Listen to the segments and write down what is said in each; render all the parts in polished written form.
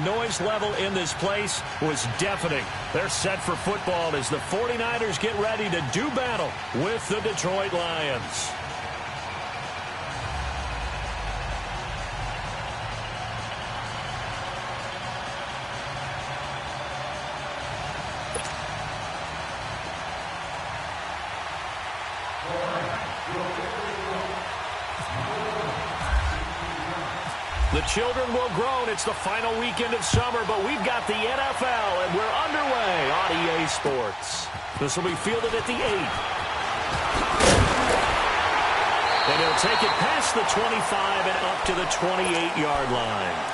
noise level in this place was deafening. They're set for football as the 49ers get ready to do battle with the Detroit Lions. The children will groan. It's the final weekend of summer, but we've got the NFL, and we're underway on EA Sports. This will be fielded at the 8. And he'll take it past the 25 and up to the 28-yard line.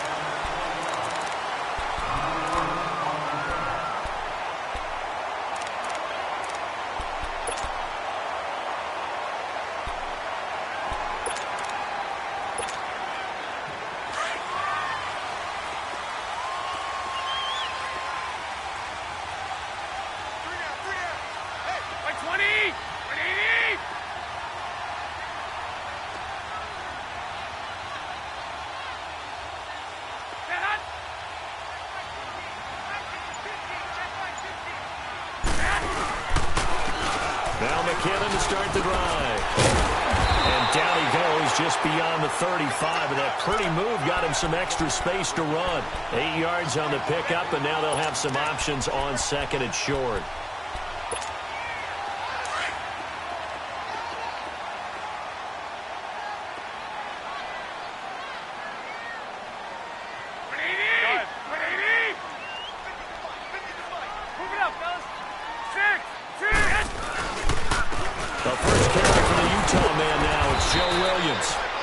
McKinnon to start the drive. And down he goes just beyond the 35, and that pretty move got him some extra space to run. 8 yards on the pickup, and now they'll have some options on second and short.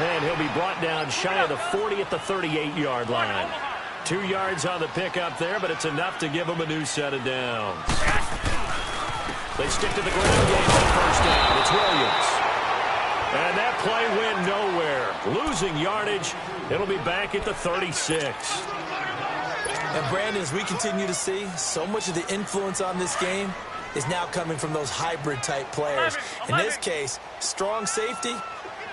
And he'll be brought down shy of the 40 at the 38-yard line. 2 yards on the pickup there, but it's enough to give him a new set of downs. They stick to the ground game on first down. It's Williams. And that play went nowhere. Losing yardage. It'll be back at the 36. And Brandon, as we continue to see, so much of the influence on this game is now coming from those hybrid-type players. In this case, strong safety,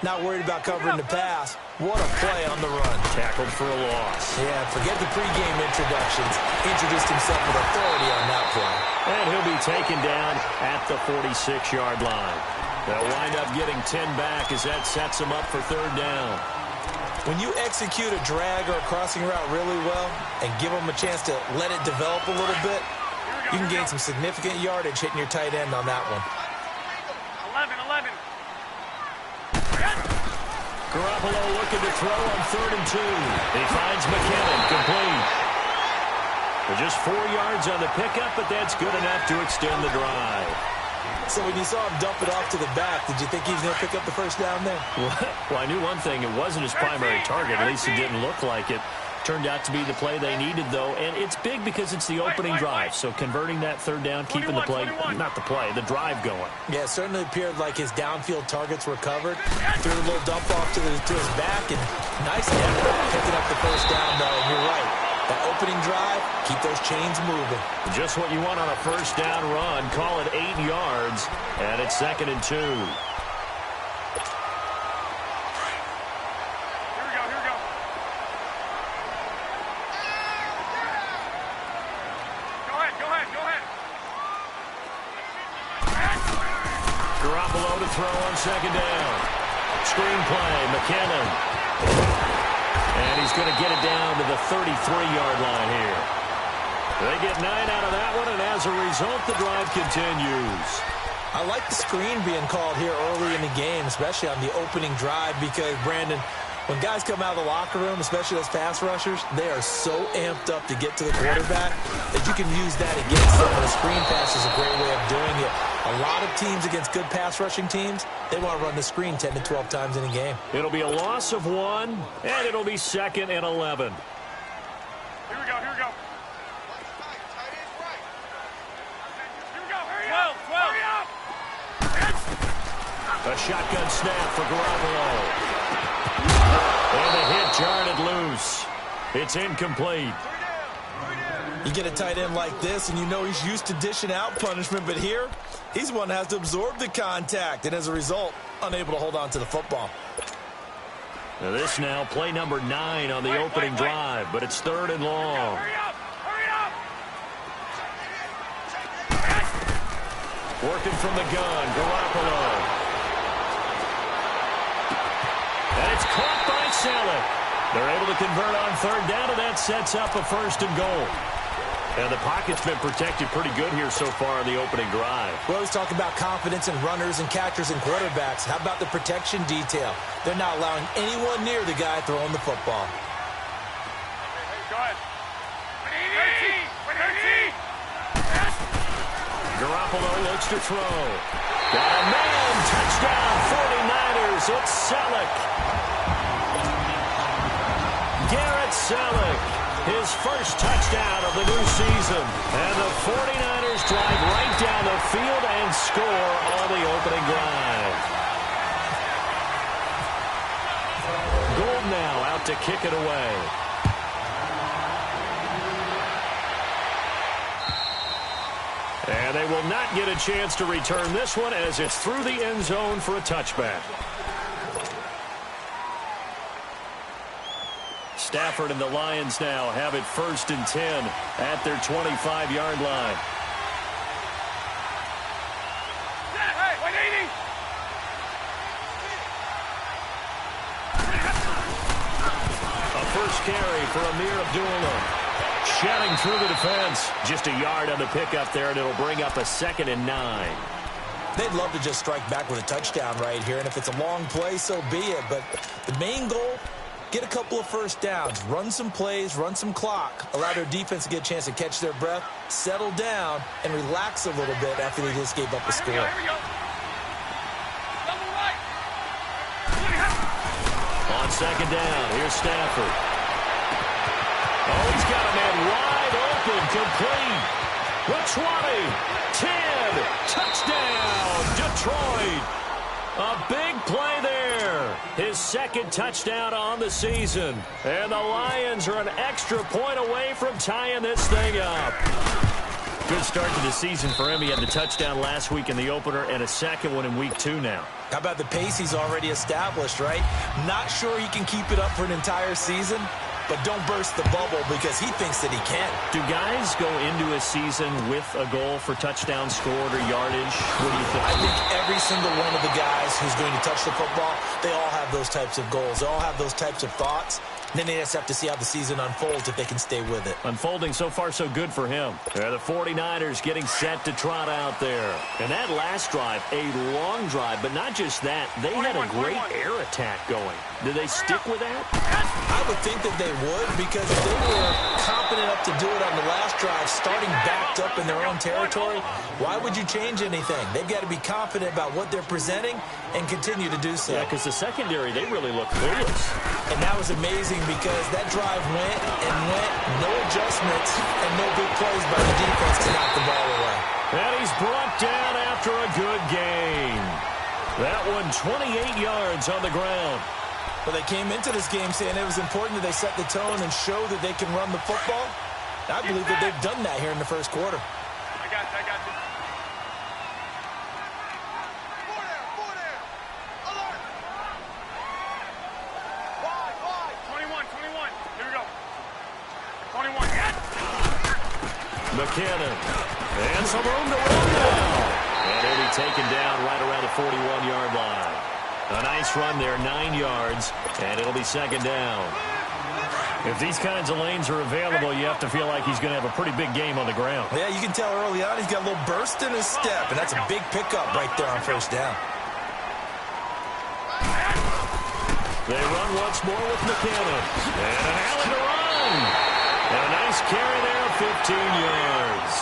not worried about covering the pass. What a play on the run. Tackled for a loss. Yeah, forget the pregame introductions. Introduced himself with authority on that play. And he'll be taken down at the 46-yard line. They'll wind up getting 10 back as that sets them up for third down. When you execute a drag or a crossing route really well and give them a chance to let it develop a little bit, you can gain some significant yardage hitting your tight end on that one. 11. Garoppolo looking to throw on 3rd and 2. He finds McKinnon complete. For just 4 yards on the pickup, but that's good enough to extend the drive. So when you saw him dump it off to the back, did you think he was going to pick up the first down there? Well, I knew one thing. It wasn't his primary target. At least it didn't look like it. Turned out to be the play they needed, though, and it's big because it's the opening drive. So converting that third down, keeping the play, the drive going. Yeah, it certainly appeared like his downfield targets were covered. Threw a little dump off to his back, and nice effort picking up the first down, though. And you're right. That opening drive, keep those chains moving. Just what you want on a first down run. Call it 8 yards, and it's 2nd and 2. Garoppolo to throw on 2nd down. Screen play, McKinnon. And he's going to get it down to the 33-yard line here. They get 9 out of that one, and as a result, the drive continues. I like the screen being called here early in the game, especially on the opening drive, because, Brandon, when guys come out of the locker room, especially those pass rushers, they are so amped up to get to the quarterback that you can use that against them. And a screen pass is a great way of doing it. A lot of teams against good pass rushing teams, they want to run the screen 10 to 12 times in a game. It'll be a loss of 1, and it'll be 2nd and 11. Here we go. Here we go. 12. Hurry up. A shotgun snap for Garoppolo. And the hit jarred it loose. It's incomplete. You get a tight end like this, and you know he's used to dishing out punishment, but here, he's one that has to absorb the contact, and as a result, unable to hold on to the football. Now this now play number 9 on the opening drive, but it's 3rd and long. Hurry up! Hurry up! Working from the gun, Garoppolo. And it's caught by Selleck. They're able to convert on 3rd down, and that sets up a 1st and goal. And the pocket's been protected pretty good here so far on the opening drive. We always talk about confidence in runners and catchers and quarterbacks. How about the protection detail? They're not allowing anyone near the guy throwing the football. Go ahead. 13! Garoppolo looks to throw. Got a man. Touchdown, 49ers. It's Selleck. Garrett Selleck. His first touchdown of the new season. And the 49ers drive right down the field and score on the opening drive. Gould now out to kick it away. And they will not get a chance to return this one as it's through the end zone for a touchback. Stafford and the Lions now have it 1st and 10 at their 25-yard line. Hey, 180! A first carry for Amir Abdullah. Shedding through the defense. Just a yard on the pickup there, and it'll bring up a 2nd and 9. They'd love to just strike back with a touchdown right here, and if it's a long play, so be it. But the main goal, get a couple of first downs, run some plays, run some clock, allow their defense to get a chance to catch their breath, settle down, and relax a little bit after they just gave up a score. Here we go. Double right. On 2nd down, here's Stafford. Oh, he's got a man wide open, complete. The 20, 10, touchdown, Detroit. A big play there. His 2nd touchdown on the season. And the Lions are an extra point away from tying this thing up. Good start to the season for him. He had the touchdown last week in the opener and a 2nd one in week 2 now. How about the pace he's already established, right? Not sure he can keep it up for an entire season, but don't burst the bubble because he thinks that he can. Do guys go into a season with a goal for touchdown scored or yardage? What do you think? I think every single one of the guys who's going to touch the football, they all have those types of goals. They all have those types of thoughts. And then they just have to see how the season unfolds if they can stay with it. Unfolding so far so good for him. The 49ers getting set to trot out there. And that last drive, a long drive, but not just that. They had a great air attack going. Did they stick with that? I would think that they would, because if they were confident enough to do it on the last drive, starting backed up in their own territory, why would you change anything? They've got to be confident about what they're presenting and continue to do so. Yeah, because the secondary, they really look clueless. And that was amazing because that drive went and went, no adjustments, and no big plays by the defense to knock the ball away. And he's brought down after a good gain. That one 28 yards on the ground. Well, they came into this game saying it was important that they set the tone and show that they can run the football. I believe that they've done that here in the first quarter. I got you. Four there. Alert. 21. Here we go. 21. McKinnon. And some room to run now. And he'll be taken down right around the 41-yard line. A nice run there, 9 yards, and it'll be 2nd down. If these kinds of lanes are available, you have to feel like he's going to have a pretty big game on the ground. Yeah, you can tell early on he's got a little burst in his step, and that's a big pickup right there on 1st down. They run once more with McKinnon. And an alley to run. And a nice carry there, 15 yards.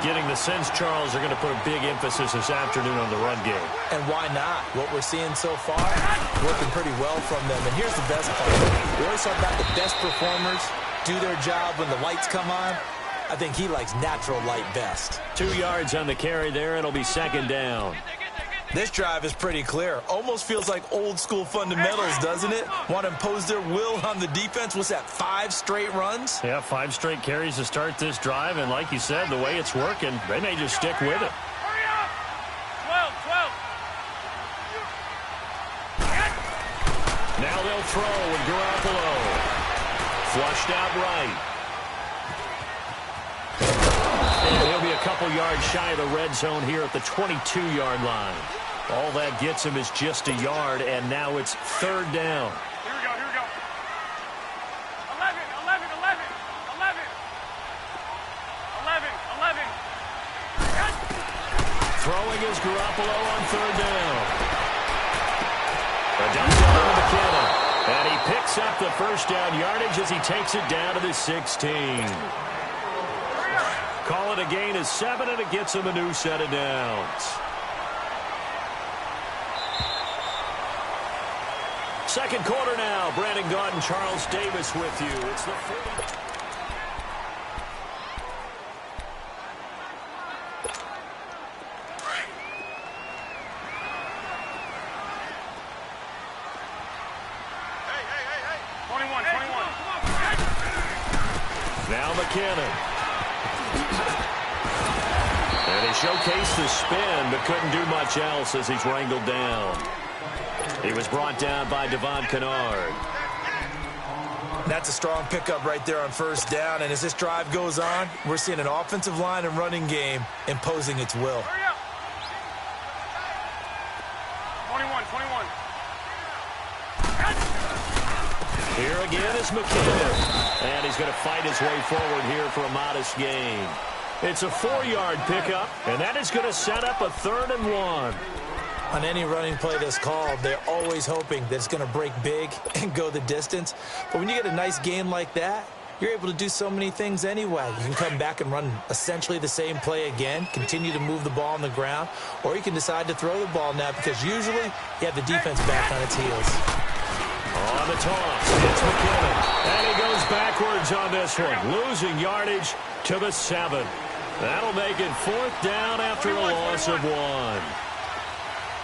Getting the sense, Charles, they're going to put a big emphasis this afternoon on the run game. And why not? What we're seeing so far, working pretty well from them. And here's the best part. We always talk about the best performers do their job when the lights come on. I think he likes natural light best. 2 yards on the carry there. It'll be 2nd down. This drive is pretty clear. Almost feels like old school fundamentals, doesn't it? Want to impose their will on the defense. What's that, 5 straight runs? Yeah, 5 straight carries to start this drive. And like you said, the way it's working, they may just stick with it. Hurry up. 12. Now they'll throw with Garoppolo. Flushed out right. And he'll be a couple yards shy of the red zone here at the 22-yard line. All that gets him is just a yard, and now it's third down. Here we go, here we go. 11, 11, 11, 11. 11, 11. Throwing is Garoppolo on third down. A dump down to McKinnon. And he picks up the first down yardage as he takes it down to the 16. Call it a gain of 7, and it gets him a new set of downs. Second quarter now. Brandon Gaudin, Charles Davis with you. It's the 40. Now McKinnon. And he showcased the spin, but couldn't do much else as he's wrangled down. He was brought down by Devon Kennard. That's a strong pickup right there on first down. And as this drive goes on, we're seeing an offensive line and running game imposing its will. 21, 21. Here again is McKinnon. And he's going to fight his way forward here for a modest gain. It's a 4-yard pickup, and that is going to set up a 3rd and 1. On any running play that's called, they're always hoping that it's going to break big and go the distance. But when you get a nice gain like that, you're able to do so many things anyway. You can come back and run essentially the same play again, continue to move the ball on the ground, or you can decide to throw the ball now because usually you have the defense back on its heels. On the toss, it's McKinnon. And he goes backwards on this one, losing yardage to the 7. That'll make it 4th down after a loss of 1.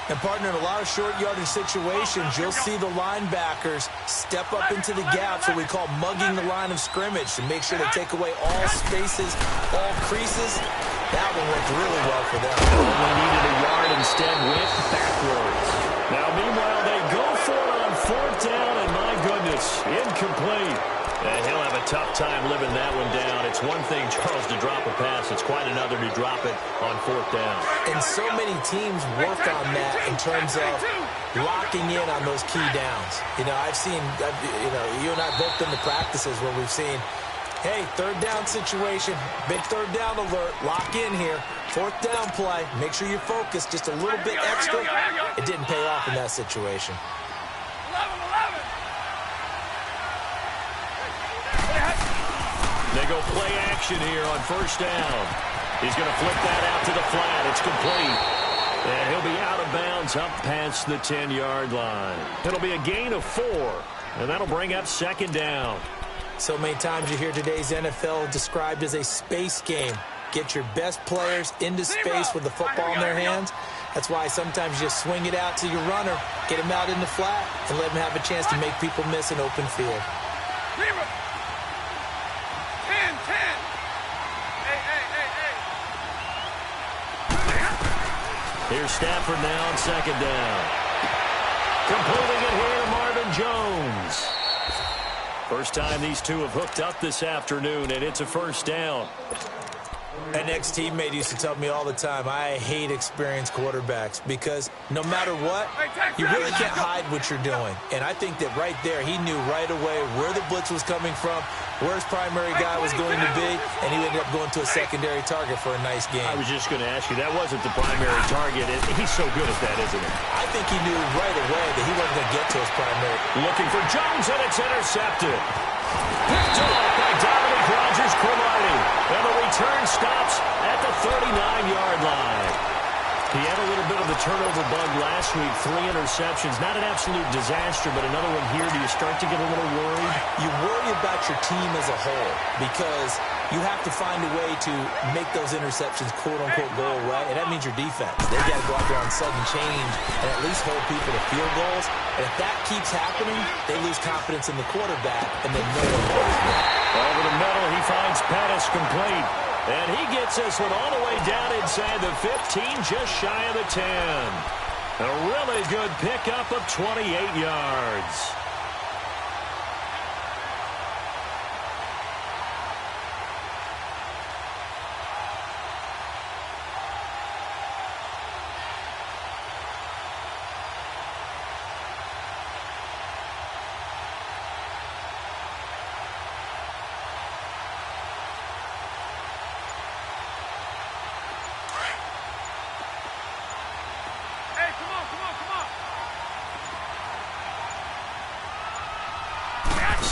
And, partner, in a lot of short yardage situations, you'll see the linebackers step up into the gaps, what we call mugging the line of scrimmage, to make sure they take away all spaces, all creases. That one worked really well for them. Only needed a yard, instead went backwards. Now, meanwhile, they go for it on 4th down, and my goodness, incomplete. And he'll have a tough time living that one down. It's one thing, Charles, to drop a pass. It's quite another to drop it on 4th down. And so many teams work on that in terms of locking in on those key downs. You know, I've seen, you and I both been to practices where we've seen, hey, 3rd down situation, big 3rd down alert, lock in here. 4th down play, make sure you're focused just a little bit extra. It didn't pay off in that situation. 11, 11. They go play action here on 1st down. He's going to flip that out to the flat. It's complete. And he'll be out of bounds up past the 10-yard line. It'll be a gain of 4, and that'll bring up 2nd down. So many times you hear today's NFL described as a space game. Get your best players into space with the football in their hands. That's why sometimes you just swing it out to your runner, get him out in the flat, and let him have a chance to make people miss an open field. 10, 10. Hey. Here's Stafford now on 2nd down. Completing it here to Marvin Jones. First time these two have hooked up this afternoon, and it's a 1st down. An ex-teammate used to tell me all the time, I hate experienced quarterbacks because no matter what, you really can't hide what you're doing. And I think that right there, he knew right away where the blitz was coming from, where his primary guy was going to be, and he ended up going to a secondary target for a nice game. I was just going to ask you, that wasn't the primary target. He's so good at that, isn't he? I think he knew right away that he wasn't going to get to his primary. Looking for Jones, and it's intercepted. Picked off by Dominic Rodgers-Cromartie. And the return stops at the 39-yard line. He had a little bit of the turnover bug last week, 3 interceptions. Not an absolute disaster, but another one here. Do you start to get a little worried? You worry about your team as a whole because you have to find a way to make those interceptions, quote-unquote, go away, and that means your defense. They got to go out there on sudden change and at least hold people to field goals. And if that keeps happening, they lose confidence in the quarterback, and then no one plays well. Over the middle, he finds Pettis complete. And he gets this one all the way down inside the 15, just shy of the 10. A really good pickup of 28 yards.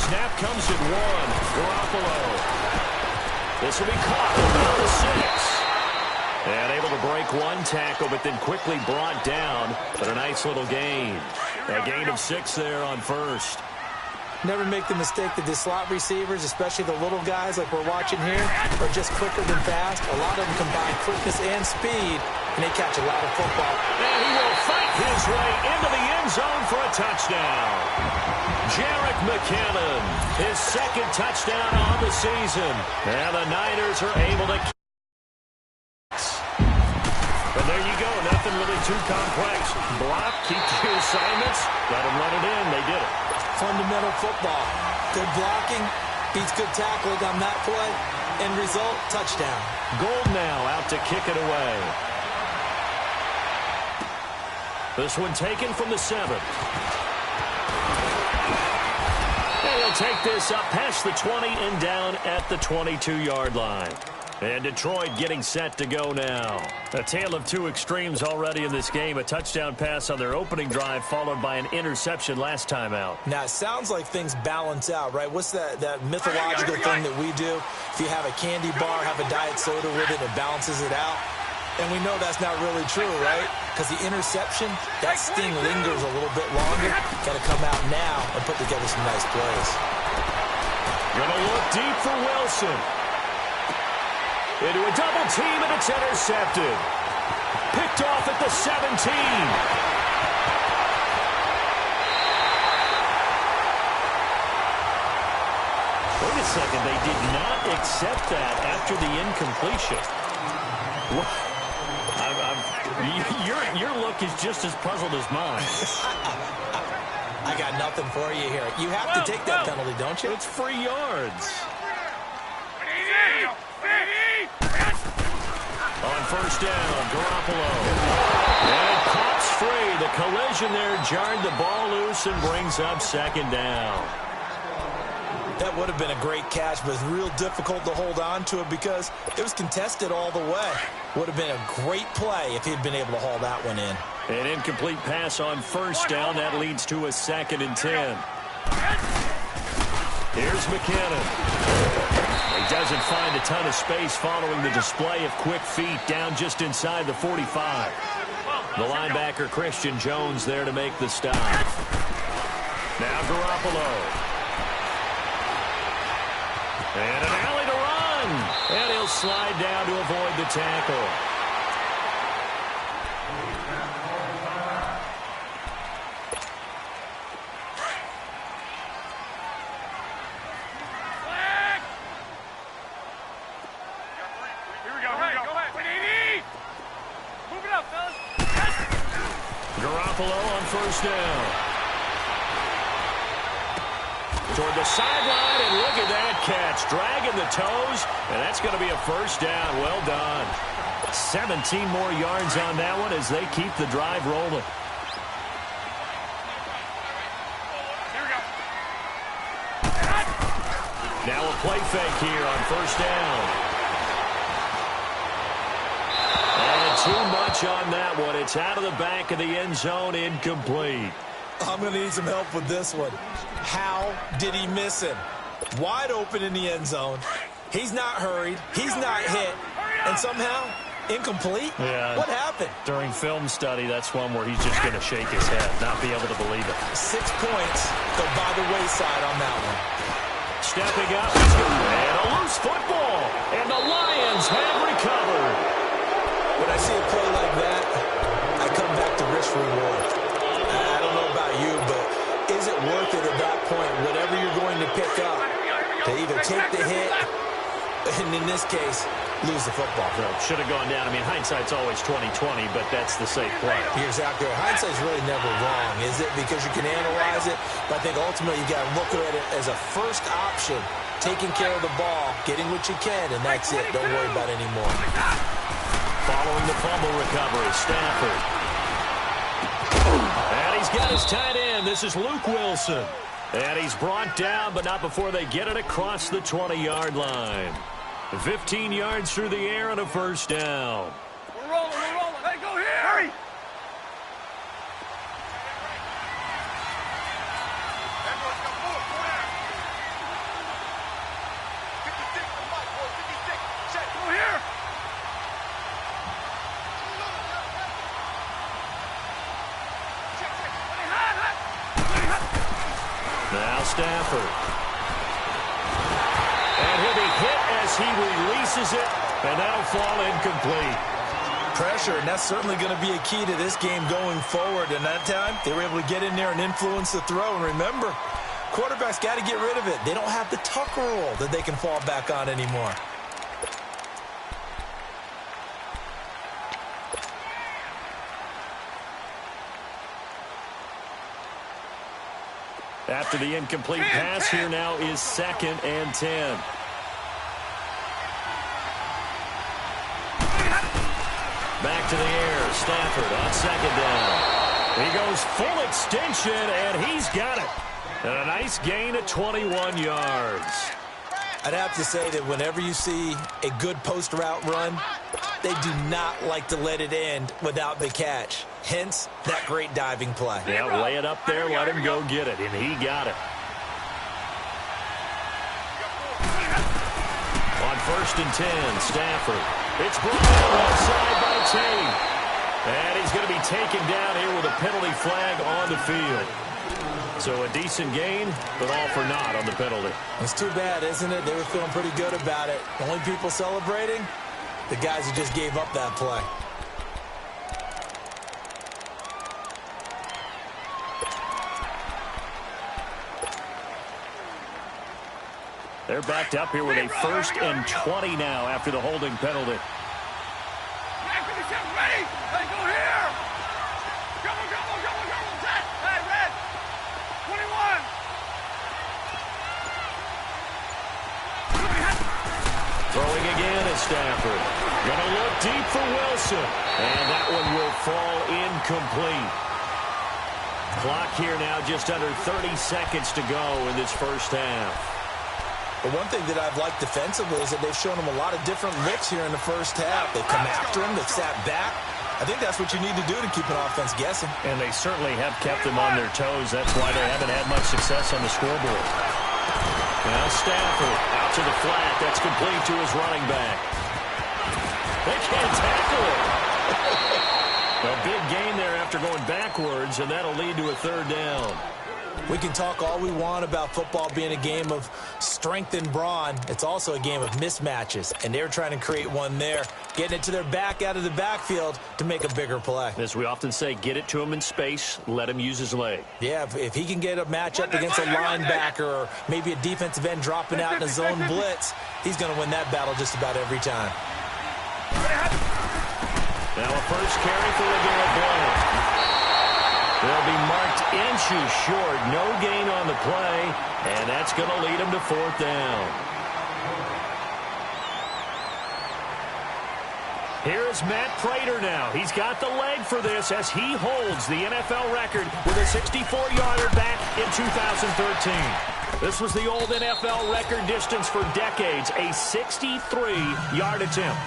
snap comes at 1. Garoppolo. This will be caught around the 6. And able to break one tackle, but then quickly brought down. But a nice little gain. A gain of 6 there on first. Never make the mistake that the slot receivers, especially the little guys like we're watching here, are just quicker than fast. A lot of them combine quickness and speed, and they catch a lot of football. And he will fight his way into the end zone for a touchdown. Jerick McKinnon, his second touchdown on the season. And the Niners are able to... But there you go, nothing really too complex. Block, keep your assignments, let them run it in. They did it. Fundamental football. Good blocking, beats good tackling on that play. End result, touchdown. Gold now out to kick it away. This one taken from the 7. And he'll take this up past the 20 and down at the 22-yard line. And Detroit getting set to go now. A tale of two extremes already in this game. A touchdown pass on their opening drive followed by an interception last time out. Now, it sounds like things balance out, right? What's that mythological thing that we do? If you have a candy bar, have a diet soda with it, it balances it out. And we know that's not really true, right? Because the interception, that sting lingers a little bit longer. Got to come out now and put together some nice plays. Gonna look deep for Wilson. Into a double team, and it's intercepted. Picked off at the 17. Wait a second, they did not accept that after the incompletion. Your look is just as puzzled as mine. I got nothing for you here. You have to take that penalty, don't you? It's free yards. On first down, Garoppolo. And pops free. The collision there jarred the ball loose and brings up second down. That would have been a great catch, but it's real difficult to hold on to it because it was contested all the way. Would have been a great play if he'd been able to haul that one in. An incomplete pass on first down. That leads to a 2nd and 10. Here's McKinnon. He doesn't find a ton of space following the display of quick feet down just inside the 45. The linebacker, Christian Jones, there to make the stop. Now Garoppolo. And an alley to run. And he'll slide down to avoid the tackle. First down. Toward the sideline, and look at that catch. Dragging the toes, and that's going to be a first down. Well done. 17 more yards on that one as they keep the drive rolling. Now a play fake here on first down. Too much on that one. It's out of the back of the end zone, incomplete. I'm going to need some help with this one. How did he miss him? Wide open in the end zone. He's not hurried. He's not hit. And somehow, incomplete? Yeah. What happened? During film study, that's one where he's just going to shake his head, not be able to believe it. 6 points go by the wayside on that one. Stepping up, and a loose football. And the Lions have recovered. When I see a play like that, I come back to risk reward. I don't know about you, but is it worth it at that point, whatever you're going to pick up, to either take the hit, and in this case, lose the football? No, should have gone down. I mean, hindsight's always 20/20, but that's the safe play. You're exactly right. Hindsight's really never wrong, is it? Because you can analyze it, but I think ultimately you got to look at it as a first option, taking care of the ball, getting what you can, and that's it. Don't worry about it anymore. Following the fumble recovery, Stafford. And he's got his tight end. This is Luke Wilson. And he's brought down, but not before they get it across the 20-yard line. 15 yards through the air and a first down. We're rolling. Hey, go here. Hurry. Stafford. And he'll be hit as he releases it, and that'll fall incomplete. Pressure, and that's certainly going to be a key to this game going forward. And that time, they were able to get in there and influence the throw. And remember, quarterbacks got to get rid of it. They don't have the tuck rule that they can fall back on anymore. After the incomplete pass, here now is 2nd and 10. Back to the air. Stafford on 2nd down. He goes full extension, and he's got it. And a nice gain of 21 yards. I'd have to say that whenever you see a good post route run, they do not like to let it end without the catch. Hence, that great diving play. Yeah, lay it up there, let him go get it, and he got it. On 1st and 10, Stafford. It's brought out outside by Tate. And he's going to be taken down here with a penalty flag on the field. So a decent gain, but all for naught on the penalty. It's too bad, isn't it? They were feeling pretty good about it. The only people celebrating, the guys who just gave up that play. They're backed up here with a 1st and 20 now after the holding penalty. Ready? Hey, go here! Go, set! Hey, red! 21! Throwing again at Stafford. Gonna look deep for Wilson. And that one will fall incomplete. Clock here now just under 30 seconds to go in this first half. But one thing that I've liked defensively is that they've shown them a lot of different looks here in the first half. They've come after him. They've sat back. I think that's what you need to do to keep an offense guessing. And they certainly have kept them on their toes. That's why they haven't had much success on the scoreboard. Now Stafford out to the flat. That's complete to his running back. They can't tackle it. A big gain there after going backwards, and that'll lead to a 3rd down. We can talk all we want about football being a game of strength and brawn. It's also a game of mismatches, and they're trying to create one there, getting it to their back out of the backfield to make a bigger play. As we often say, get it to him in space, let him use his leg. Yeah, if he can get a matchup against a linebacker or maybe a defensive end dropping out in a zone blitz, he's going to win that battle just about every time. Now a first carry for LeGarrette Blount. They'll be marked inches short. No gain on the play, and that's going to lead them to 4th down. Here is Matt Prater now. He's got the leg for this as he holds the NFL record with a 64-yarder back in 2013. This was the old NFL record distance for decades, a 63-yard attempt.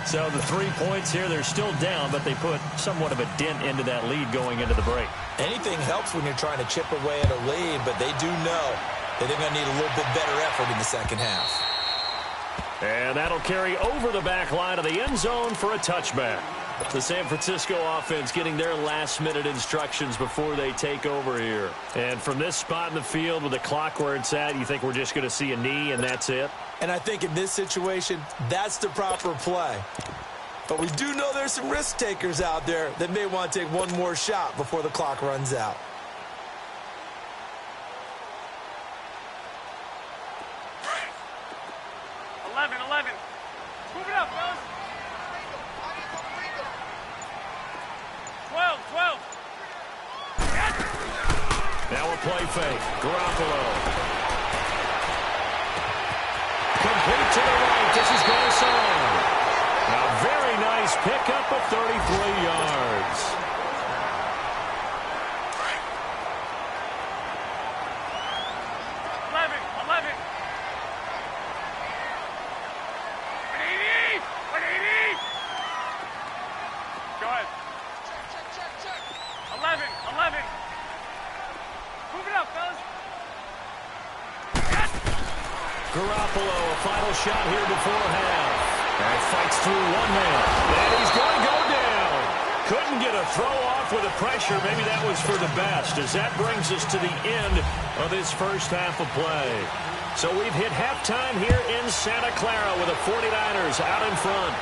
So the 3 points here, they're still down, but they put somewhat of a dent into that lead going into the break. Anything helps when you're trying to chip away at a lead, but they do know that they're going to need a little bit better effort in the second half. And that'll carry over the back line of the end zone for a touchback. The San Francisco offense getting their last-minute instructions before they take over here. And from this spot in the field with the clock where it's at, you think we're just going to see a knee and that's it? And I think in this situation, that's the proper play. But we do know there's some risk takers out there that may want to take one more shot before the clock runs out. Move it up, fellas. 12. Now a play fake. Garoppolo. Complete to the right. This is Garcon. A very nice pickup of 33 yards. Garoppolo, a final shot here before half. And fights through one man. And he's going to go down. Couldn't get a throw off with the pressure. Maybe that was for the best, as that brings us to the end of this first half of play. So we've hit halftime here in Santa Clara with the 49ers out in front.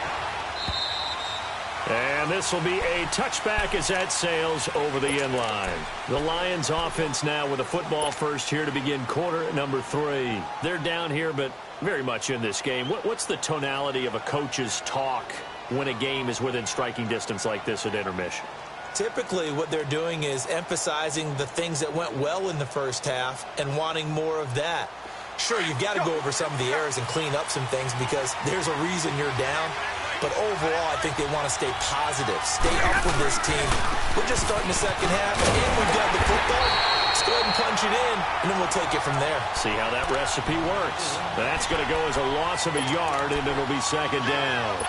And this will be a touchback as that sails over the end line. The Lions offense now with a football first here to begin quarter number 3. They're down here, but very much in this game. What's the tonality of a coach's talk when a game is within striking distance like this at intermission? Typically, what they're doing is emphasizing the things that went well in the first half and wanting more of that. Sure, you've got to go over some of the errors and clean up some things because there's a reason you're down. But overall, I think they want to stay positive, stay up with this team. We're just starting the second half, and we've got the football. Let's go ahead and punch it in, and then we'll take it from there. See how that recipe works. That's going to go as a loss of a yard, and it'll be second down.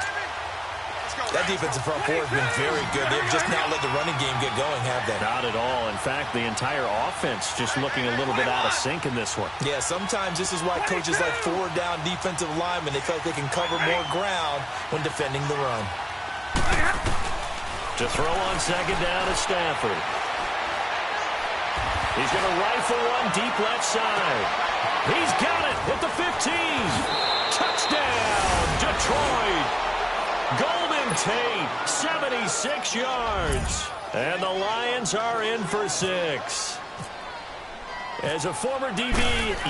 That defensive front four has been very good. They've just not let the running game get going, have they? Not at all. In fact, the entire offense just looking a little bit out of sync in this one. Yeah, sometimes this is why coaches like four-down defensive linemen, they feel like they can cover more ground when defending the run. To throw on second down is Stafford. He's going to rifle one deep left side. He's got it at the 15. Touchdown, Detroit. Golden Tate, 76 yards. And the Lions are in for 6. As a former DB,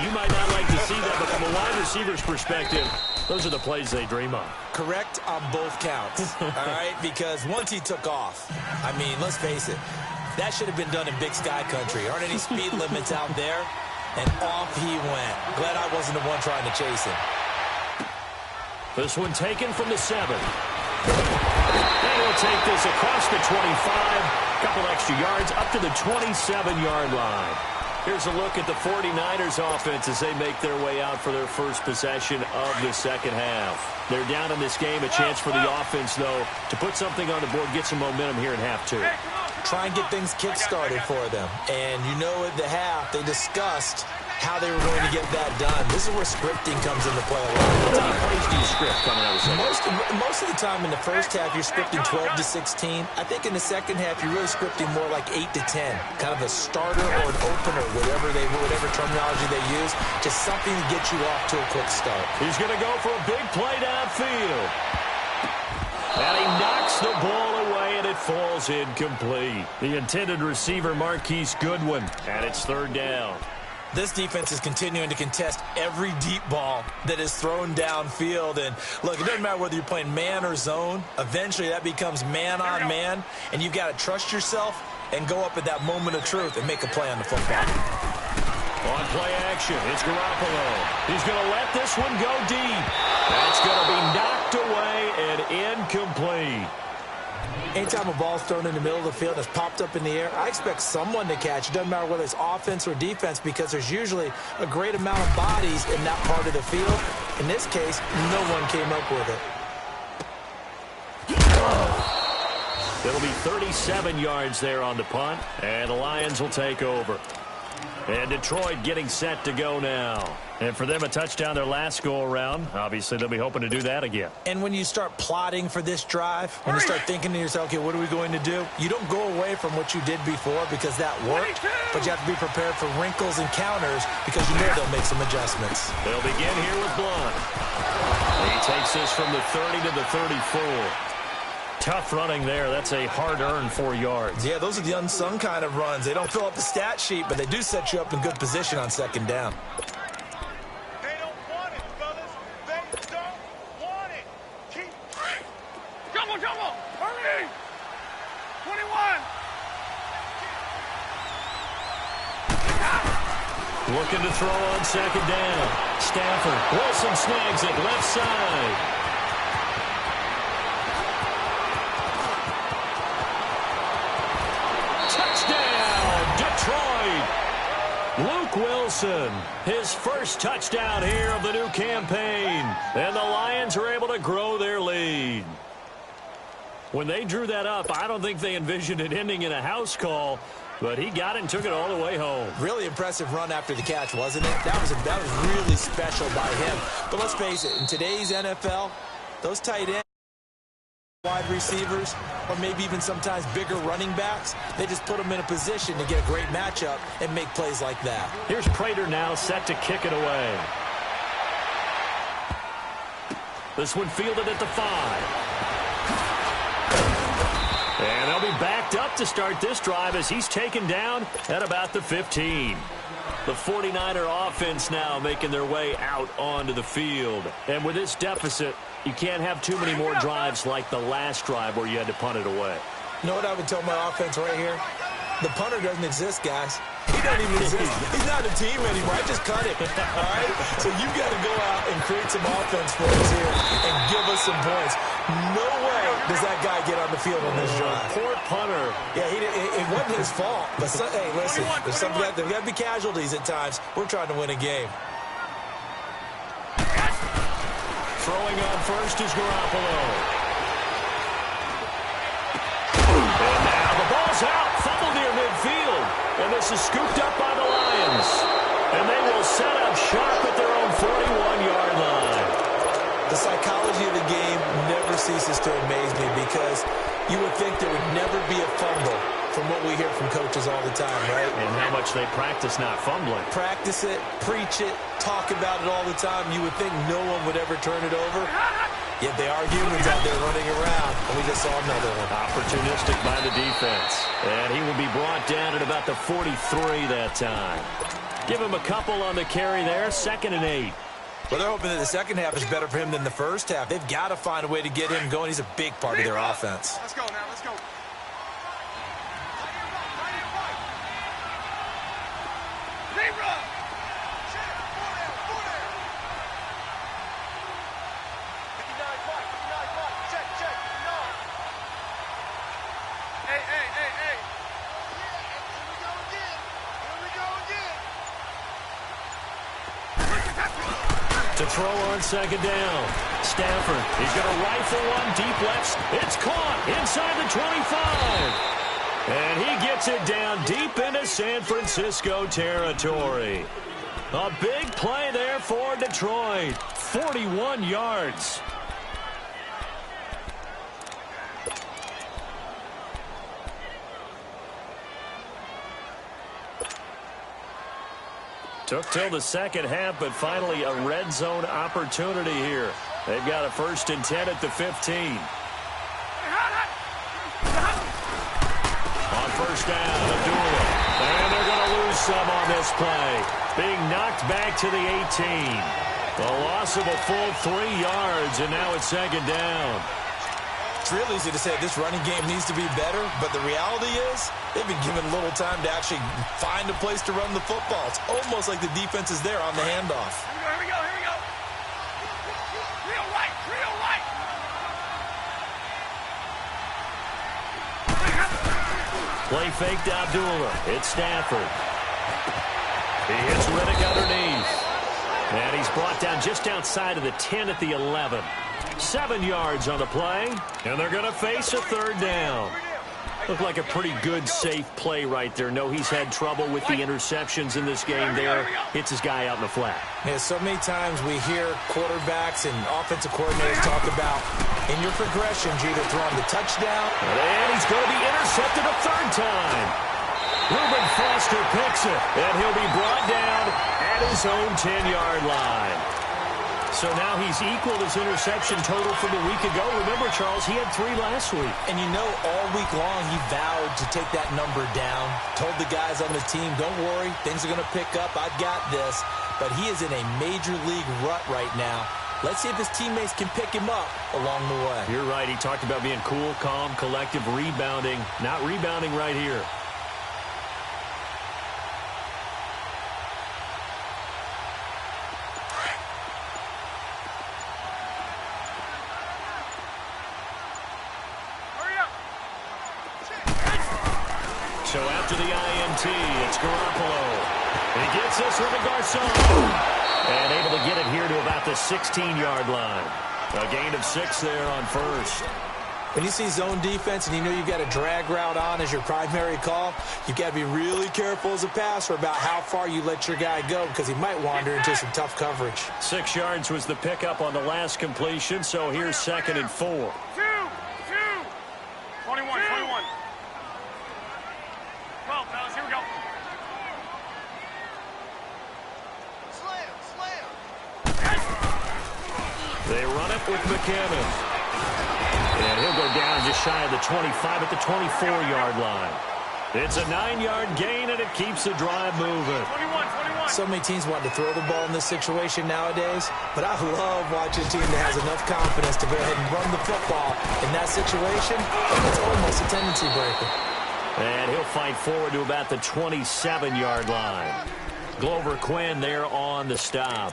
you might not like to see that, but from a wide receiver's perspective, those are the plays they dream of. Correct on both counts, all right? Because once he took off, I mean, let's face it, that should have been done in Big Sky Country. Aren't any speed limits out there? And off he went. Glad I wasn't the one trying to chase him. This one taken from the 7. And he'll take this across the 25. A couple extra yards up to the 27-yard line. Here's a look at the 49ers offense as they make their way out for their first possession of the second half. They're down in this game. A chance for the offense, though, to put something on the board, get some momentum here in half 2. Try and get things kick-started for them. And you know at the half, they discussed how they were going to get that done. This is where scripting comes into play a lot. What type of plays do you script coming out of the second? Most of the time in the first half, you're scripting 12 to 16. I think in the second half, you're really scripting more like 8 to 10. Kind of a starter or an opener, whatever terminology they use. Just something to get you off to a quick start. He's going to go for a big play downfield. And he knocks the ball away, and it falls incomplete. The intended receiver, Marquise Goodwin, and it's third down. This defense is continuing to contest every deep ball that is thrown downfield. And, look, it doesn't matter whether you're playing man or zone. Eventually, that becomes man-on-man, and you've got to trust yourself and go up at that moment of truth and make a play on the football. On play action, it's Garoppolo. He's going to let this one go deep. That's going to be knocked away and incomplete. Anytime a ball's thrown in the middle of the field that's popped up in the air, I expect someone to catch. It doesn't matter whether it's offense or defense because there's usually a great amount of bodies in that part of the field. In this case, no one came up with it. It'll be 37 yards there on the punt, and the Lions will take over. And Detroit getting set to go now. And for them, a touchdown their last go-around. Obviously, they'll be hoping to do that again. And when you start plotting for this drive, when you start thinking to yourself, okay, what are we going to do? You don't go away from what you did before because that worked, but you have to be prepared for wrinkles and counters because you know they'll make some adjustments. They'll begin here with Blunt. He takes this from the 30 to the 34. Tough running there. That's a hard-earned 4 yards. Yeah, those are the unsung kind of runs. They don't fill up the stat sheet, but they do set you up in good position on second down. They don't want it, fellas. They don't want it. Keep. Jumbo. Hurry. 21. Looking to throw on second down. Stafford. Wilson snags it left side. Luke Wilson, his first touchdown here of the new campaign. And the Lions are able to grow their lead. When they drew that up, I don't think they envisioned it ending in a house call, but he got it and took it all the way home. Really impressive run after the catch, wasn't it? That was really special by him. But let's face it, in today's NFL, those tight ends wide receivers, or maybe even sometimes bigger running backs. They just put them in a position to get a great matchup and make plays like that. Here's Prater now set to kick it away. This one fielded at the 5. And they'll be backed up to start this drive as he's taken down at about the 15. The 49er offense now making their way out onto the field. And with this deficit, you can't have too many more drives like the last drive where you had to punt it away. You know what I would tell my offense right here? The punter doesn't exist, guys. He doesn't even exist. He's not a team anymore. I just cut it. All right? So you got to go out and create some offense for us here and give us some points. No way does that guy get on the field on this drive. Poor punter. Yeah, it wasn't his fault. But, hey, listen, there's got to be casualties at times. We're trying to win a game. Throwing on first is Garoppolo. And now the ball's out. Fumble near midfield. And this is scooped up by the Lions. And they will set up shop at their own 41-yard line. The psychology of the game never ceases to amaze me because you would think there would never be a fumble from what we hear from coaches all the time, right? And how much they practice not fumbling. Practice it, preach it, talk about it all the time. You would think no one would ever turn it over. Yet they are humans out there running around, and we just saw another one. Opportunistic by the defense. And he will be brought down at about the 43 that time. Give him a couple on the carry there, 2nd and 8. Well, they're hoping that the second half is better for him than the first half. They've got to find a way to get him going. He's a big part of their offense. Let's go now, let's go. To throw on 2nd down. Stafford, he's going to rifle one deep left. It's caught inside the 25. And he gets it down deep into San Francisco territory. A big play there for Detroit. 41 yards. Took till the second half, but finally a red zone opportunity here. They've got a 1st and 10 at the 15. On 1st down, Abdullah. And they're going to lose some on this play. Being knocked back to the 18. The loss of a full 3 yards, and now it's 2nd down. It's real easy to say this running game needs to be better, but the reality is they've been given little time to actually find a place to run the football. It's almost like the defense is there on the handoff. Here we go, here we go. Real right, real right. Play fake to Abdullah. It's Stafford. He hits Riddick underneath. And he's brought down just outside of the 10 at the 11. 7 yards on the play, and they're going to face a 3rd down. Looked like a pretty good, safe play right there. No, he's had trouble with the interceptions in this game there. Hits his guy out in the flat. Yeah, so many times we hear quarterbacks and offensive coordinators talk about, in your progressions, you either throw him the touchdown. And he's going to be intercepted a 3rd time. Reuben Foster picks it, and he'll be brought down at his own 10-yard line. So now he's equaled his interception total from a week ago. Remember, Charles, he had 3 last week. And you know, all week long he vowed to take that number down. Told the guys on the team, don't worry, things are going to pick up. I've got this. But he is in a major league rut right now. Let's see if his teammates can pick him up along the way. You're right. He talked about being cool, calm, collective, rebounding. Not rebounding right here. So after the INT, it's Garoppolo. He gets this with a Garcon. And able to get it here to about the 16-yard line. A gain of 6 there on 1st. When you see zone defense and you know you've got a drag route on as your primary call, you've got to be really careful as a passer about how far you let your guy go because he might wander into some tough coverage. 6 yards was the pickup on the last completion, so here's 2nd and 4. 2, 2. with McCammon. And he'll go down just shy of the 25 at the 24-yard line. It's a 9-yard gain, and it keeps the drive moving. 21. So many teams want to throw the ball in this situation nowadays, but I love watching a team that has enough confidence to go ahead and run the football. In that situation, it's almost a tendency breaker. And he'll fight forward to about the 27-yard line. Glover Quinn there on the stop.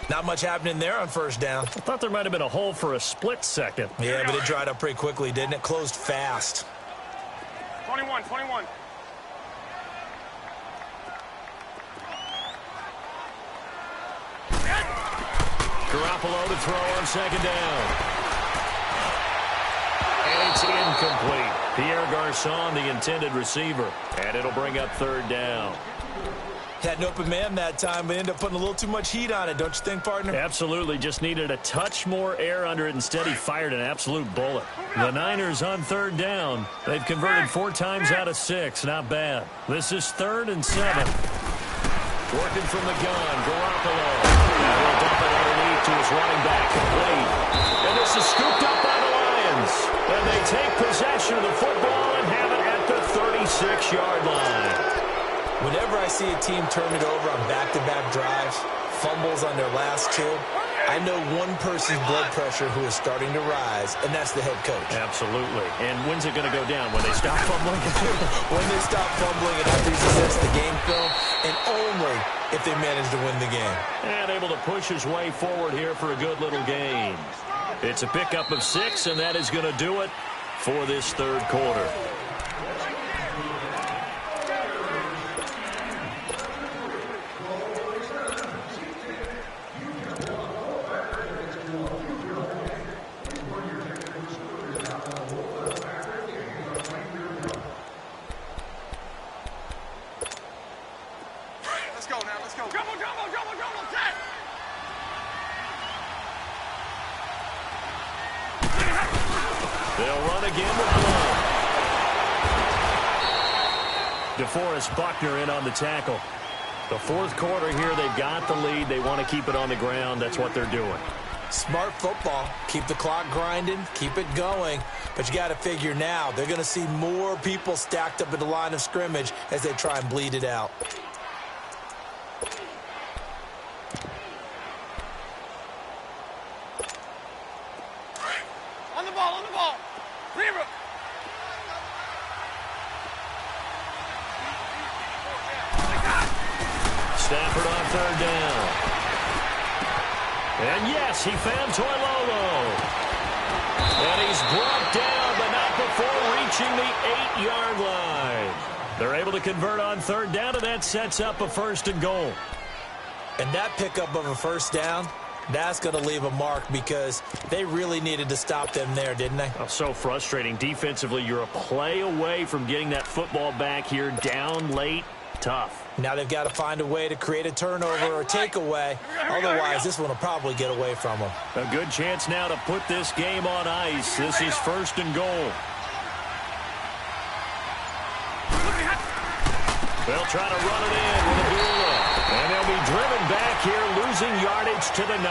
Not much happening there on first down. I thought there might have been a hole for a split second. Yeah, but it dried up pretty quickly, didn't it? Closed fast. 21. Garoppolo to throw on second down. And it's incomplete. Pierre Garçon, the intended receiver. And it'll bring up third down. Had an open man that time, but ended up putting a little too much heat on it, don't you think, partner? Absolutely. Just needed a touch more air under it. Instead, he fired an absolute bullet. The Niners on third down. They've converted 4 times out of 6. Not bad. This is 3rd and 7. Working from the gun, Garoppolo. And he'll dump it underneath to his running back, complete. And this is scooped up by the Lions. And they take possession of the football and have it at the 36-yard line. Whenever I see a team turn it over on back-to-back drives, fumbles on their last 2, I know one person's blood pressure who is starting to rise, and that's the head coach. Absolutely. And when's it going to go down? When they stop fumbling? When they stop fumbling and after he assess the game film, and only if they manage to win the game. And able to push his way forward here for a good little gain. It's a pickup of 6, and that is going to do it for this third quarter. Let's go. Jumbo, set. They'll run again with Blount. DeForest Buckner in on the tackle. The fourth quarter here, they've got the lead. They want to keep it on the ground. That's what they're doing. Smart football. Keep the clock grinding. Keep it going. But you got to figure now, they're going to see more people stacked up at the line of scrimmage as they try and bleed it out. On the ball. Lever. Stafford on third down. And yes, he found Toilolo. And he's brought down, but not before reaching the 8-yard line. They're able to convert on third down, and that sets up a 1st and goal. And that pickup of a first down, that's going to leave a mark because they really needed to stop them there, didn't they? Oh, so frustrating. Defensively, you're a play away from getting that football back here down late. Tough. Now they've got to find a way to create a turnover or takeaway. Otherwise, this one will probably get away from them. A good chance now to put this game on ice. This is 1st and goal. They'll try to run it in with Abdullah. And they'll be driven back here, losing yardage to the 9.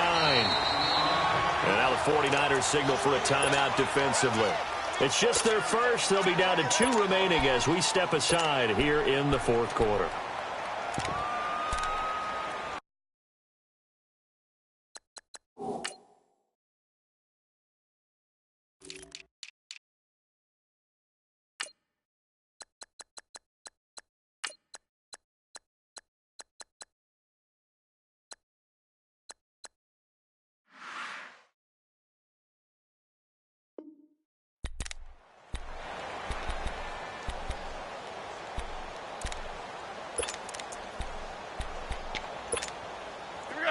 And now the 49ers signal for a timeout defensively. It's just their first. They'll be down to 2 remaining as we step aside here in the fourth quarter.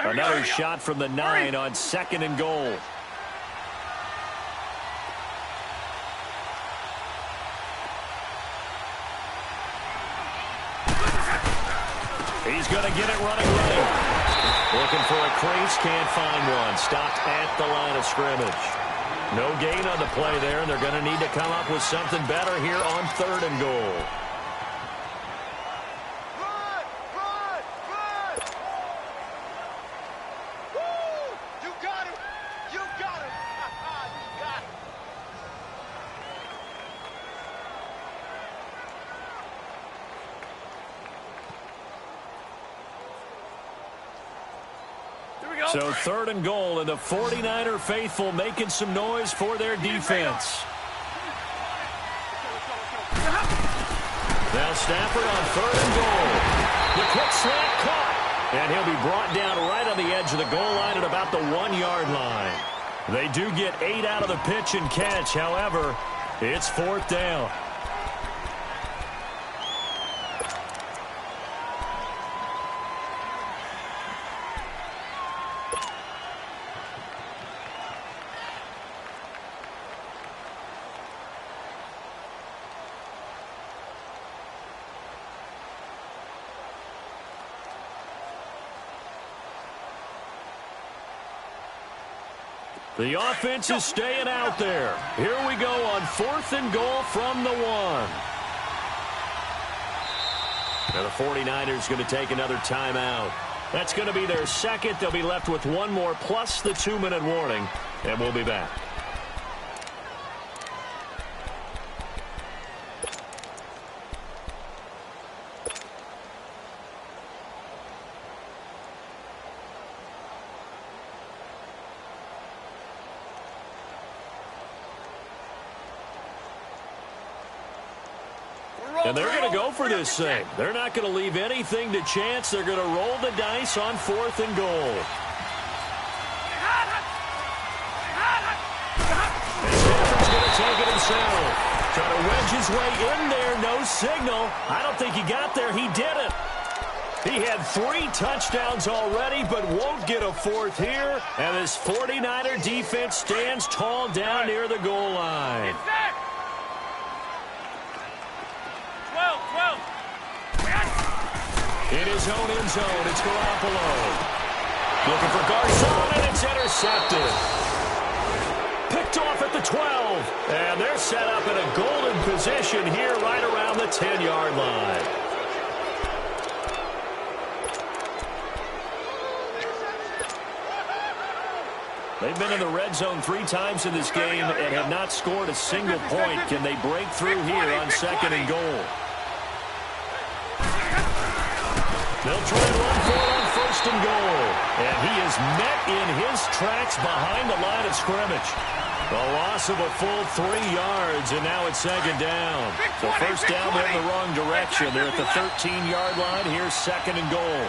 Another shot from the 9 on 2nd and goal. He's going to get it running right. Looking for a crease, can't find one. Stopped at the line of scrimmage. No gain on the play there, and they're going to need to come up with something better here on 3rd and goal. You got So 3rd and goal, and the 49er faithful making some noise for their defense. Now Stafford on 3rd and goal. The quick slant caught, and he'll be brought down right on the edge of the goal line at about the 1-yard line. They do get 8 out of the pitch and catch. However, it's 4th down. The offense is staying out there. Here we go on 4th and goal from the 1. Now the 49ers going to take another timeout. That's going to be their second. They'll be left with one more plus the 2-minute warning, and we'll be back. And they're going to go for this thing. They're not going to leave anything to chance. They're going to roll the dice on 4th and goal. And Stafford's going to take it himself. Trying to wedge his way in there. No signal. I don't think he got there. He didn't. He had 3 touchdowns already, but won't get a 4th here. And this 49er defense stands tall down near the goal line. In his own end zone, it's Garoppolo. Looking for Garcon, and it's intercepted. Picked off at the 12. And they're set up in a golden position here right around the 10-yard line. They've been in the red zone 3 times in this game and have not scored a single point. Can they break through here on 2nd and goal? They'll try and run for it on 1st and goal. And he is met in his tracks behind the line of scrimmage. A loss of a full 3 yards, and now it's 2nd down. So 1st down, they're in the wrong direction. They're at the 13-yard line. Here's 2nd and goal.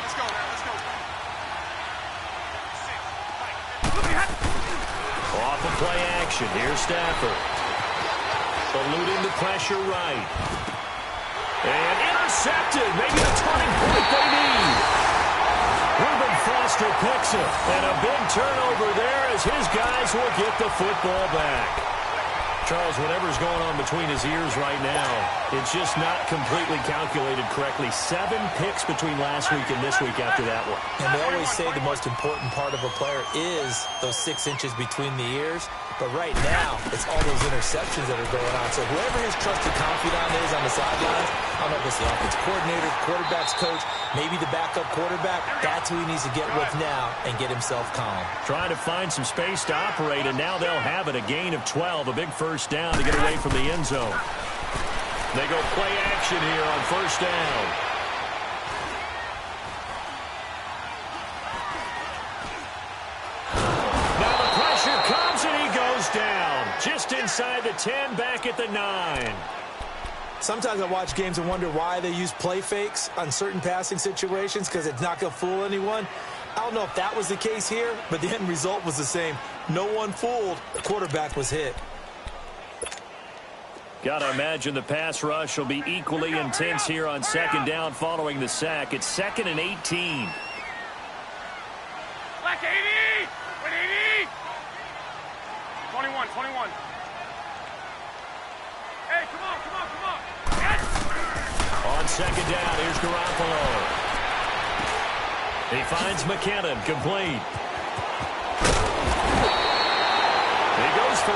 Let's go, man. Let's go. Off of play action. Here's Stafford. Eluding the pressure right. And intercepted. Maybe the turning point they need. Reuben Foster picks it. And a big turnover there as his guys will get the football back. Charles, whatever's going on between his ears right now, it's just not completely calculated correctly. 7 picks between last week and this week after that one. And they always say the most important part of a player is those 6 inches between the ears. But right now, it's all those interceptions that are going on. So whoever his trusted confidant is on the sidelines, I don't know if it's the offensive coordinator, quarterback's coach, maybe the backup quarterback, that's who he needs to get with now and get himself calm. Trying to find some space to operate, and now they'll have it. A gain of 12, a big 1st down to get away from the end zone. They go play action here on 1st down. Now the pressure comes, and he goes down. Just inside the 10, back at the 9. Sometimes I watch games and wonder why they use play fakes on certain passing situations, because it's not going to fool anyone. I don't know if that was the case here, but the end result was the same. No one fooled. The quarterback was hit. Got to imagine the pass rush will be equally intense here on 2nd down following the sack. It's 2nd and 18. Black 80! Win 80! 21, 21. Hey, come on, come on, come on. Yes! On 2nd down, here's Garoppolo. He finds McKinnon, complete. He goes for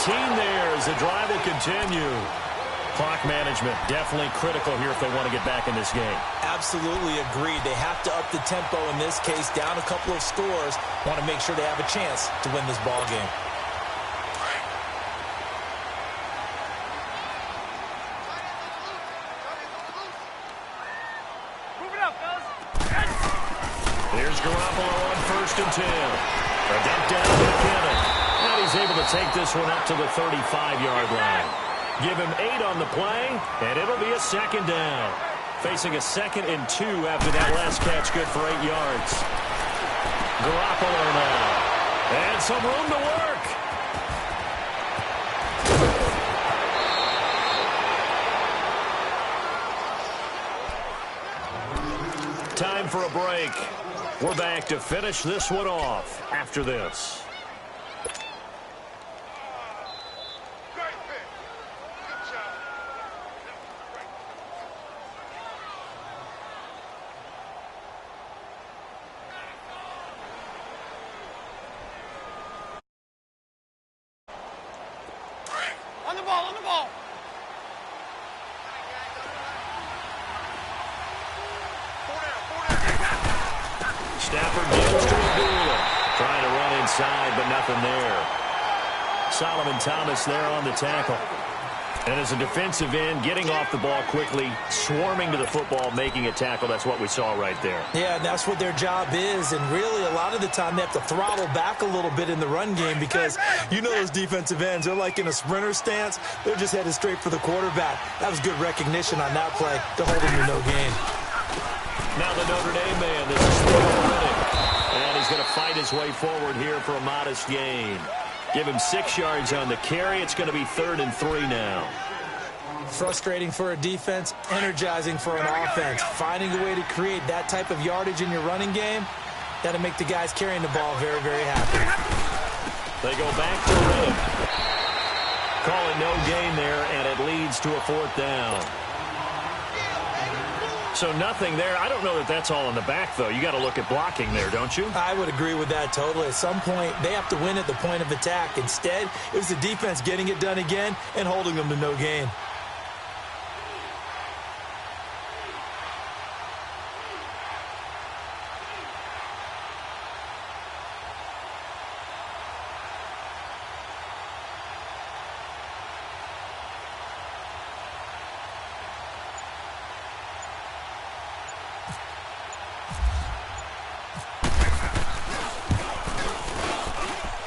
18 there as the drive will continue. Clock management definitely critical here if they want to get back in this game. Absolutely agreed. They have to up the tempo in this case, down a couple of scores. Want to make sure they have a chance to win this ball game. Here's Garoppolo on 1st and 10. A dump down to McKinnon. And he's able to take this one up to the 35-yard line. Give him 8 on the play, and it'll be a 2nd down. Facing a 2nd and 2 after that last catch, good for 8 yards. Garoppolo now. And some room to work. Time for a break. We're back to finish this one off after this. On the ball, on the ball. Stafford gives to Abdullah. Trying to run inside, but nothing there. Solomon Thomas there on the tackle. And as a defensive end, getting off the ball quickly, swarming to the football, making a tackle. That's what we saw right there. Yeah, and that's what their job is. And really, a lot of the time, they have to throttle back a little bit in the run game because you know those defensive ends, they're like in a sprinter stance. They're just headed straight for the quarterback. That was good recognition on that play to hold him to no gain. Now the Notre Dame man, this is Riddick. And he's going to fight his way forward here for a modest gain. Give him 6 yards on the carry. It's going to be 3rd and 3 now. Frustrating for a defense, energizing for an offense. Finding a way to create that type of yardage in your running game, that'll make the guys carrying the ball very, very happy. They go back to Riddick. Call it no gain there, and it leads to a 4th down. So nothing there. I don't know that that's all in the back, though. You got to look at blocking there, don't you? I would agree with that totally. At some point, they have to win at the point of attack. Instead, it was the defense getting it done again and holding them to no gain.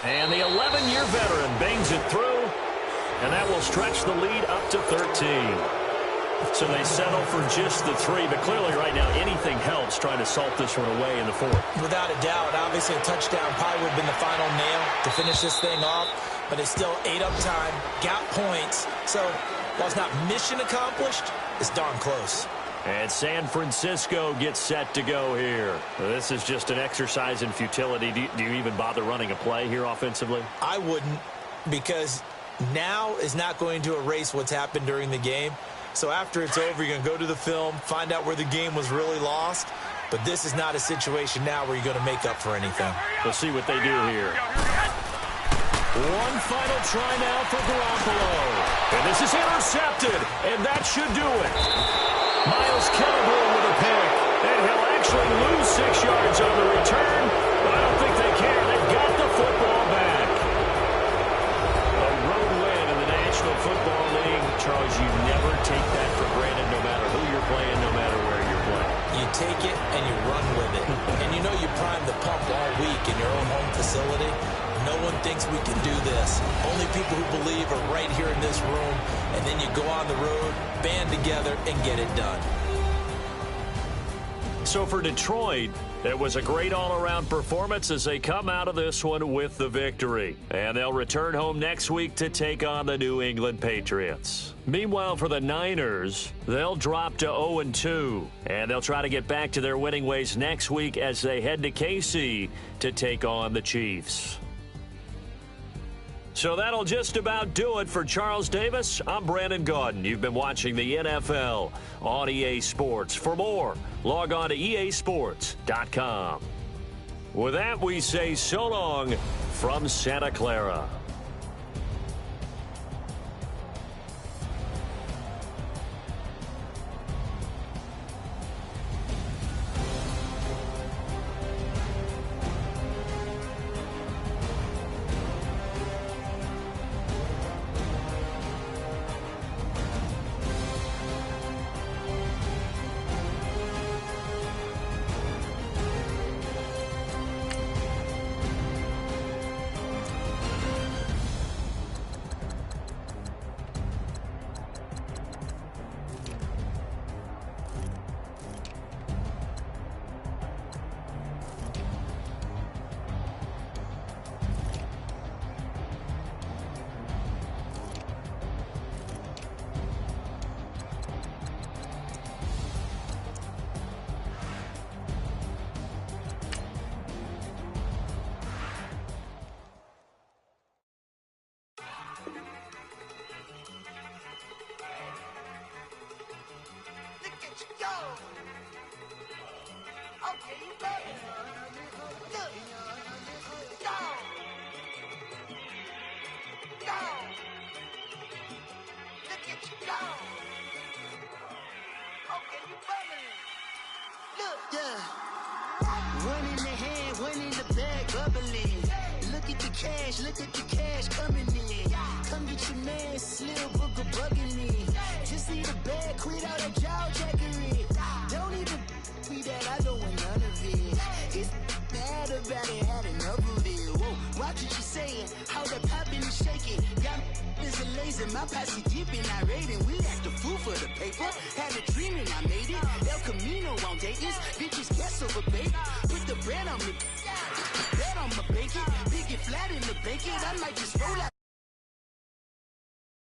And the 11-year veteran bangs it through, and that will stretch the lead up to 13. So they settle for just the 3, but clearly right now anything helps trying to salt this one away in the 4th. Without a doubt, obviously a touchdown probably would have been the final nail to finish this thing off, but it's still 8 up time, got points. So while it's not mission accomplished, it's darn close. And San Francisco gets set to go here. This is just an exercise in futility. Do you even bother running a play here offensively? I wouldn't, because now is not going to erase what's happened during the game. So after it's over, you're going to go to the film, find out where the game was really lost. But this is not a situation now where you're going to make up for anything. We'll see what they do here. One final try now for Garoppolo. And this is intercepted, and that should do it. Miles Killebrew with a pick, and he'll actually lose 6 yards on the return, but I don't think they care. They've got the football back. A road win in the National Football League. Charles, you never take that for granted no matter who you're playing, no matter where you're playing. You take it and you run with it. And you know you primed the pump all week in your own home facility. No one thinks we can do this. Only people who believe are right here in this room. And then you go on the road, band together, and get it done. So for Detroit, it was a great all-around performance as they come out of this one with the victory. And they'll return home next week to take on the New England Patriots. Meanwhile, for the Niners, they'll drop to 0-2. And they'll try to get back to their winning ways next week as they head to KC to take on the Chiefs. So that'll just about do it for Charles Davis. I'm Brandon Gaudin. You've been watching the NFL on EA Sports. For more, log on to easports.com. With that, we say so long from Santa Clara. Okay, you bugging. Look. Go. Go. Look at you go. Okay, you bugging. Look. Yeah. One in the hand, one in the bag, bubbling. Look at the cash coming in. Come get your man, Slim Booker bugging in. Just need a bag, quit all that jaw jackery. Don't even be that, I don't want none of it. It's bad about it, had enough of it. Whoa, watch what you saying, how that poppin' and shaking. Got is a laser, my posse deep and irate. And we act a fool for the paper. Had a dream and I made it. El Camino on Dayton's, bitches guess over bait. Put the bread on me. Bet on my bacon, big and flat in the bacon. I might just roll out